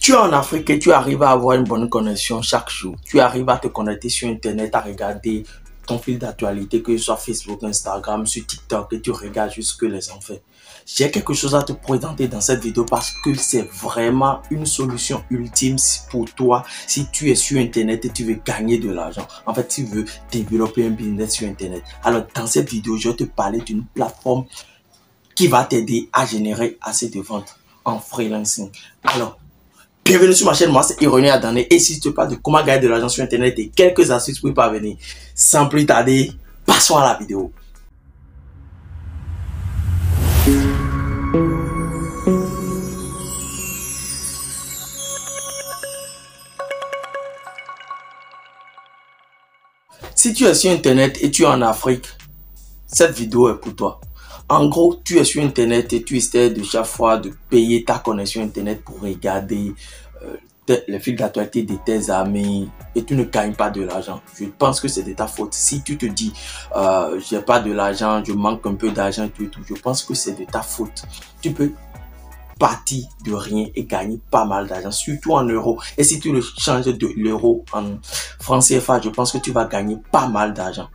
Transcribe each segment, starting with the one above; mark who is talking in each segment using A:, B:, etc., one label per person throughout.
A: Tu es en Afrique et tu arrives à avoir une bonne connexion chaque jour. Tu arrives à te connecter sur Internet, à regarder ton fil d'actualité, que ce soit Facebook, Instagram, sur TikTok, et tu regardes juste ce que les gens font. J'ai quelque chose à te présenter dans cette vidéo parce que c'est vraiment une solution ultime pour toi si tu es sur Internet et tu veux gagner de l'argent. En fait, tu veux développer un business sur Internet. Alors, dans cette vidéo, je vais te parler d'une plateforme qui va t'aider à générer assez de ventes en freelancing. Alors, bienvenue sur ma chaîne, moi c'est Ironie Adane et si je te parle de comment gagner de l'argent sur Internet et quelques astuces pour y parvenir, sans plus tarder, passons à la vidéo. Si tu es sur Internet et tu es en Afrique, cette vidéo est pour toi. En gros, tu es sur Internet et tu essaies de chaque fois de payer ta connexion Internet pour regarder les fils d'actualité de tes amis et tu ne gagnes pas de l'argent. Je pense que c'est de ta faute. Si tu te dis, j'ai pas de l'argent, je manque un peu d'argent et tout, je pense que c'est de ta faute. Tu peux partir de rien et gagner pas mal d'argent, surtout en euros. Et si tu le changes de l'euro en franc CFA, je pense que tu vas gagner pas mal d'argent.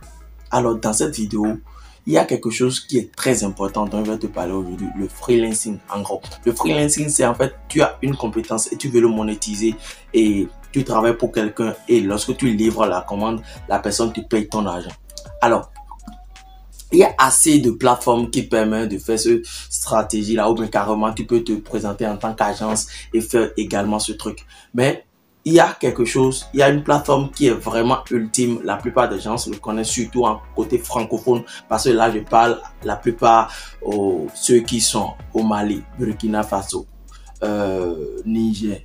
A: Alors, dans cette vidéo, il y a quelque chose qui est très important dont je vais te parler aujourd'hui, le freelancing en gros. Le freelancing, c'est en fait, tu as une compétence et tu veux le monétiser et tu travailles pour quelqu'un et lorsque tu livres la commande, la personne te paye ton argent. Alors, il y a assez de plateformes qui permettent de faire cette stratégie-là ou bien carrément tu peux te présenter en tant qu'agence et faire également ce truc. Mais il y a quelque chose, il y a une plateforme qui est vraiment ultime. La plupart des gens le connaissent surtout en côté francophone parce que là je parle la plupart ceux qui sont au Mali, Burkina Faso, Niger,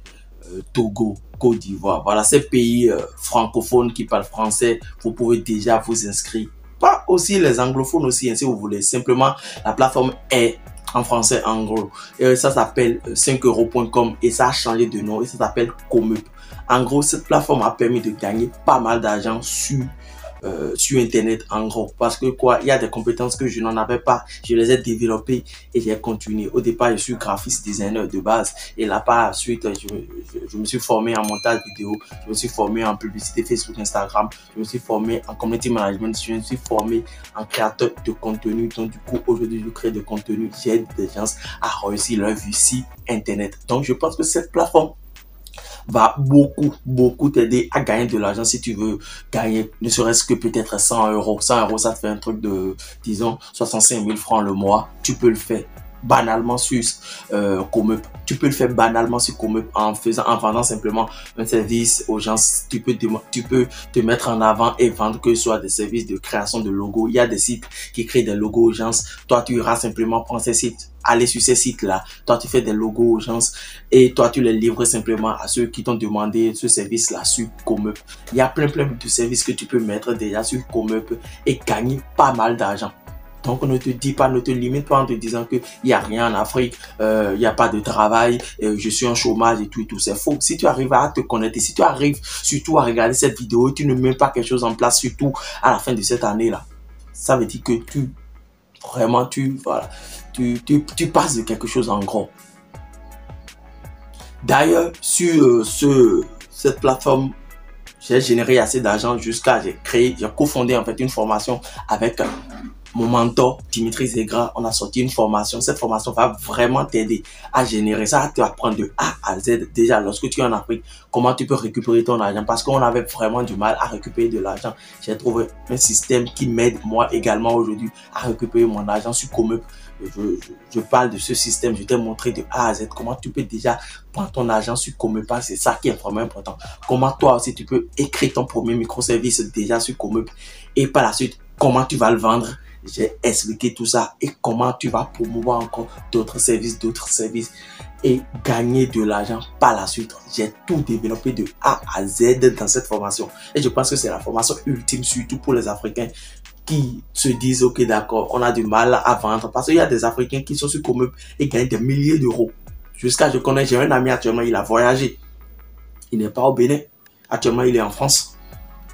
A: Togo, Côte d'Ivoire. Voilà ces pays francophones qui parlent français, vous pouvez déjà vous inscrire. Pas aussi les anglophones aussi, hein, si vous voulez. Simplement, la plateforme est en français en gros. Et ça s'appelle 5euros.com et ça a changé de nom et ça s'appelle Comeup. En gros, cette plateforme a permis de gagner pas mal d'argent sur Internet en gros. Parce que quoi, il y a des compétences que je n'en avais pas. Je les ai développées et j'ai continué. Au départ, je suis graphiste designer de base. Et là, par la suite, je me suis formé en montage vidéo. Je me suis formé en publicité Facebook, Instagram. Je me suis formé en community management. Je me suis formé en créateur de contenu. Donc, du coup, aujourd'hui, je crée de contenu. J'aide des gens à réussir leur vie sur Internet. Donc, je pense que cette plateforme va beaucoup t'aider à gagner de l'argent si tu veux gagner ne serait-ce que peut-être 100 euros. 100 euros, ça te fait un truc de, disons, 65 000 francs le mois. Tu peux le faire banalement sur Comeup. Tu peux le faire banalement sur Comeup en vendant simplement un service aux gens. Tu peux te mettre en avant et vendre que ce soit des services de création de logos. Il y a des sites qui créent des logos aux gens. Toi, tu iras simplement prendre ces sites, aller sur ces sites-là. Toi, tu fais des logos aux gens et toi, tu les livres simplement à ceux qui t'ont demandé ce service-là sur Comeup. Il y a plein de services que tu peux mettre déjà sur Comeup et gagner pas mal d'argent. Donc, ne te dis pas, ne te limite pas en te disant qu'il n'y a rien en Afrique, il n'y a pas de travail, je suis en chômage et tout. C'est faux. Si tu arrives à te connecter, si tu arrives surtout à regarder cette vidéo et tu ne mets pas quelque chose en place, surtout à la fin de cette année-là, ça veut dire que tu passes de quelque chose en gros. D'ailleurs, sur cette plateforme, j'ai généré assez d'argent jusqu'à, j'ai cofondé en fait une formation avec mon mentor Dimitri Zegra. On a sorti une formation. Cette formation va vraiment t'aider à générer ça, à t'apprendre de A à Z. Déjà, lorsque tu es en Afrique, comment tu peux récupérer ton argent parce qu'on avait vraiment du mal à récupérer de l'argent. J'ai trouvé un système qui m'aide moi également aujourd'hui à récupérer mon argent sur Comeup. Je parle de ce système. Je t'ai montré de A à Z comment tu peux déjà prendre ton argent sur Comeup. C'est ça qui est vraiment important. Comment toi aussi tu peux écrire ton premier microservice déjà sur Comeup et par la suite comment tu vas le vendre. J'ai expliqué tout ça et comment tu vas promouvoir encore d'autres services et gagner de l'argent par la suite. J'ai tout développé de A à Z dans cette formation et je pense que c'est la formation ultime surtout pour les Africains qui se disent ok d'accord, on a du mal à vendre parce qu'il y a des Africains qui sont sur Comeup et gagnent des milliers d'euros. J'ai un ami actuellement, il a voyagé. Il n'est pas au Bénin. Actuellement, il est en France.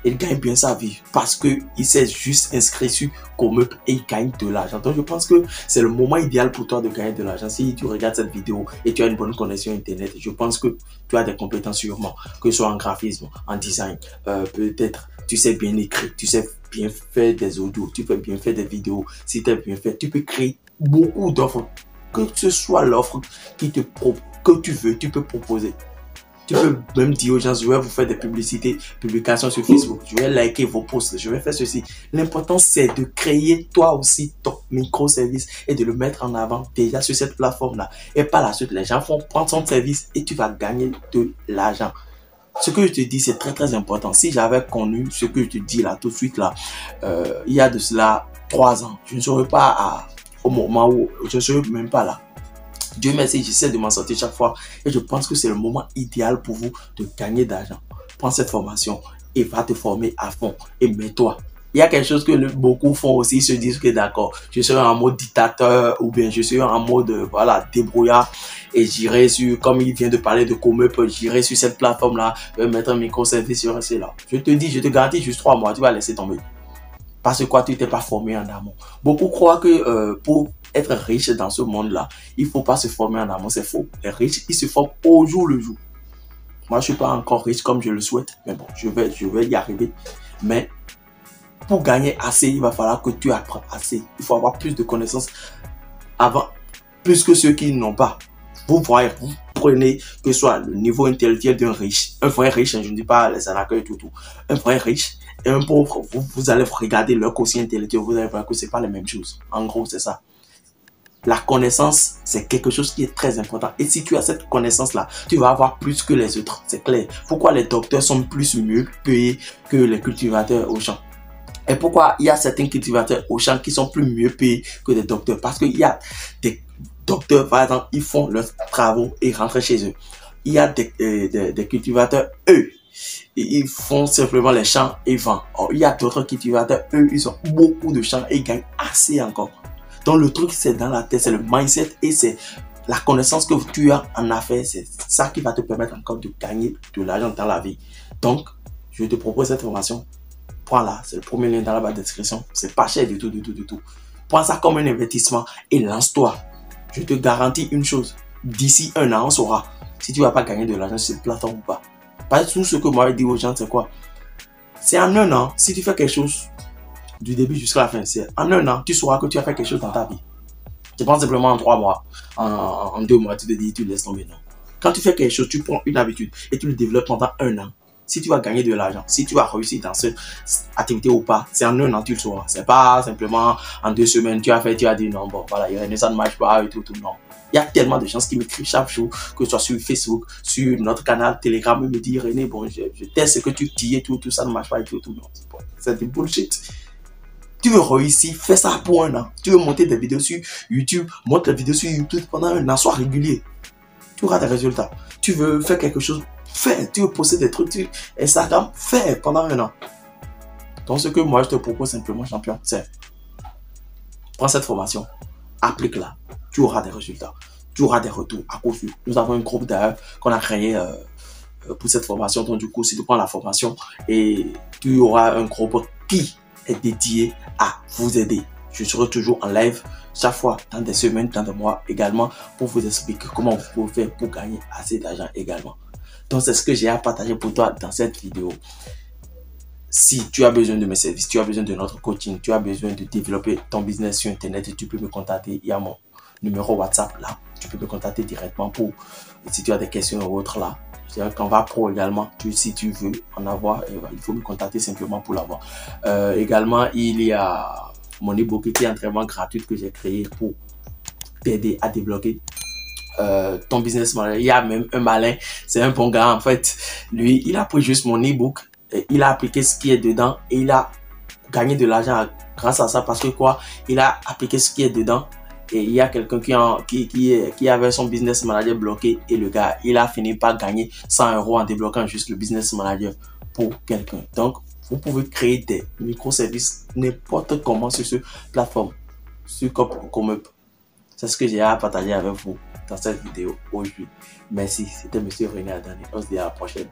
A: Il gagne bien sa vie parce qu'il s'est juste inscrit sur Comeup et il gagne de l'argent. Donc je pense que c'est le moment idéal pour toi de gagner de l'argent. Si tu regardes cette vidéo et tu as une bonne connexion internet, je pense que tu as des compétences sûrement, que ce soit en graphisme, en design, peut-être tu sais bien écrire, tu sais bien faire des audios, tu peux bien faire des vidéos. Si tu es bien fait, tu peux créer beaucoup d'offres. Que ce soit l'offre que tu veux, tu peux proposer. Tu peux même dire aux gens, je vais vous faire des publications sur Facebook, je vais liker vos posts, je vais faire ceci. L'important, c'est de créer toi aussi ton microservice et de le mettre en avant déjà sur cette plateforme-là. Et par la suite, les gens vont prendre son service et tu vas gagner de l'argent. Ce que je te dis, c'est très très important. Si j'avais connu ce que je te dis là, tout de suite là, il y a de cela 3 ans, je ne serais pas au moment où je ne serais même pas là. Dieu merci, j'essaie de m'en sortir chaque fois et je pense que c'est le moment idéal pour vous de gagner d'argent. Prends cette formation et va te former à fond et mets-toi. Il y a quelque chose que beaucoup font aussi, ils se disent que d'accord, je serai en mode dictateur ou bien je serai en mode voilà, débrouillard et j'irai sur, comme il vient de parler de Comeup, j'irai sur cette plateforme-là, mettre un microservice sur là. Je te dis, je te garantis juste 3 mois, tu vas laisser tomber. Parce que quoi, tu t'es pas formé en amont. Beaucoup croient que pour être riche dans ce monde-là, il faut pas se former en amont. C'est faux. Les riches, ils se forment au jour le jour. Moi, je suis pas encore riche comme je le souhaite. Mais bon, je vais y arriver. Mais pour gagner assez, il va falloir que tu apprennes assez. Il faut avoir plus de connaissances avant, plus que ceux qui n'ont pas. Vous voyez, vous prenez que ce soit le niveau intellectuel d'un riche, un vrai riche, je ne dis pas les arnaqueurs et tout, un vrai riche et un pauvre, vous allez regarder leur quotient intellectuel, vous allez voir que ce n'est pas les mêmes choses. En gros, c'est ça. La connaissance, c'est quelque chose qui est très important. Et si tu as cette connaissance-là, tu vas avoir plus que les autres. C'est clair. Pourquoi les docteurs sont mieux payés que les cultivateurs au champ? Et pourquoi il y a certains cultivateurs au champ qui sont mieux payés que des docteurs? Parce qu'il y a des docteurs, par exemple, ils font leurs travaux et rentrent chez eux. Il y a des cultivateurs, eux, ils font simplement les champs et vendent. Or, il y a d'autres cultivateurs, eux, ils ont beaucoup de champs et ils gagnent assez encore. Donc, le truc, c'est dans la tête, c'est le mindset et c'est la connaissance que tu as en affaires. C'est ça qui va te permettre encore de gagner de l'argent dans la vie. Donc, je te propose cette formation. Prends-la, c'est le premier lien dans la barre de description. C'est pas cher du tout. Prends ça comme un investissement et lance-toi. Je te garantis une chose. D'ici 1 an, on saura si tu vas pas gagner de l'argent sur cette plateforme ou pas. Parce que tout ce que moi je dis aux gens, c'est quoi? C'est en 1 an, si tu fais quelque chose du début jusqu'à la fin, c'est en 1 an, tu sauras que tu as fait quelque chose dans ta vie. Tu penses simplement en 3 mois, en 2 mois, tu te dis, tu laisses tomber. Non. Quand tu fais quelque chose, tu prends une habitude et tu le développes pendant 1 an. Si tu vas gagner de l'argent, si tu vas réussir dans cette activité ou pas, c'est en 1 an, tu le sauras. C'est pas simplement en 2 semaines, tu as dit non, bon, voilà, ça ne marche pas et tout, non. Il y a tellement de gens qui m'écrivent chaque jour, que ce soit sur Facebook, sur notre canal Telegram, me disent, René, bon, je teste ce que tu dis et tout, ça ne marche pas et tout, non. C'est du bullshit. Tu veux réussir, fais ça pour 1 an. Tu veux monter des vidéos sur YouTube, monte les vidéos sur YouTube pendant 1 an, sois régulier. Tu auras des résultats. Tu veux faire quelque chose, fais. Tu veux poster des trucs sur Instagram, fais pendant 1 an. Donc, ce que moi, je te propose simplement, champion, c'est prends cette formation, applique-la. Tu auras des résultats. Tu auras des retours à coup sûr. Nous avons un groupe d'ailleurs qu'on a créé pour cette formation. Donc, du coup, si tu prends la formation et tu auras un groupe qui est dédié à vous aider. Je serai toujours en live chaque fois dans des semaines, dans des mois également pour vous expliquer comment vous pouvez faire pour gagner assez d'argent également. Donc, c'est ce que j'ai à partager pour toi dans cette vidéo. Si tu as besoin de mes services, tu as besoin de notre coaching, tu as besoin de développer ton business sur Internet, tu peux me contacter. Il y a mon numéro WhatsApp là. Tu peux me contacter directement pour si tu as des questions ou autres là. Canva Pro également, si tu veux en avoir, il faut me contacter simplement pour l'avoir. Également, il y a mon e-book qui est entièrement gratuit que j'ai créé pour t'aider à débloquer ton business model. Il y a même un malin, c'est un bon gars en fait. Lui, il a pris juste mon e-book, il a appliqué ce qui est dedans et il a gagné de l'argent grâce à ça parce que quoi, il a appliqué ce qui est dedans. Et il y a quelqu'un qui avait son business manager bloqué et le gars, il a fini par gagner 100 € en débloquant juste le business manager pour quelqu'un. Donc, vous pouvez créer des microservices n'importe comment sur cette plateforme, sur Comeup. C'est ce que j'ai à partager avec vous dans cette vidéo aujourd'hui. Merci, c'était Monsieur René Adani. On se dit à la prochaine.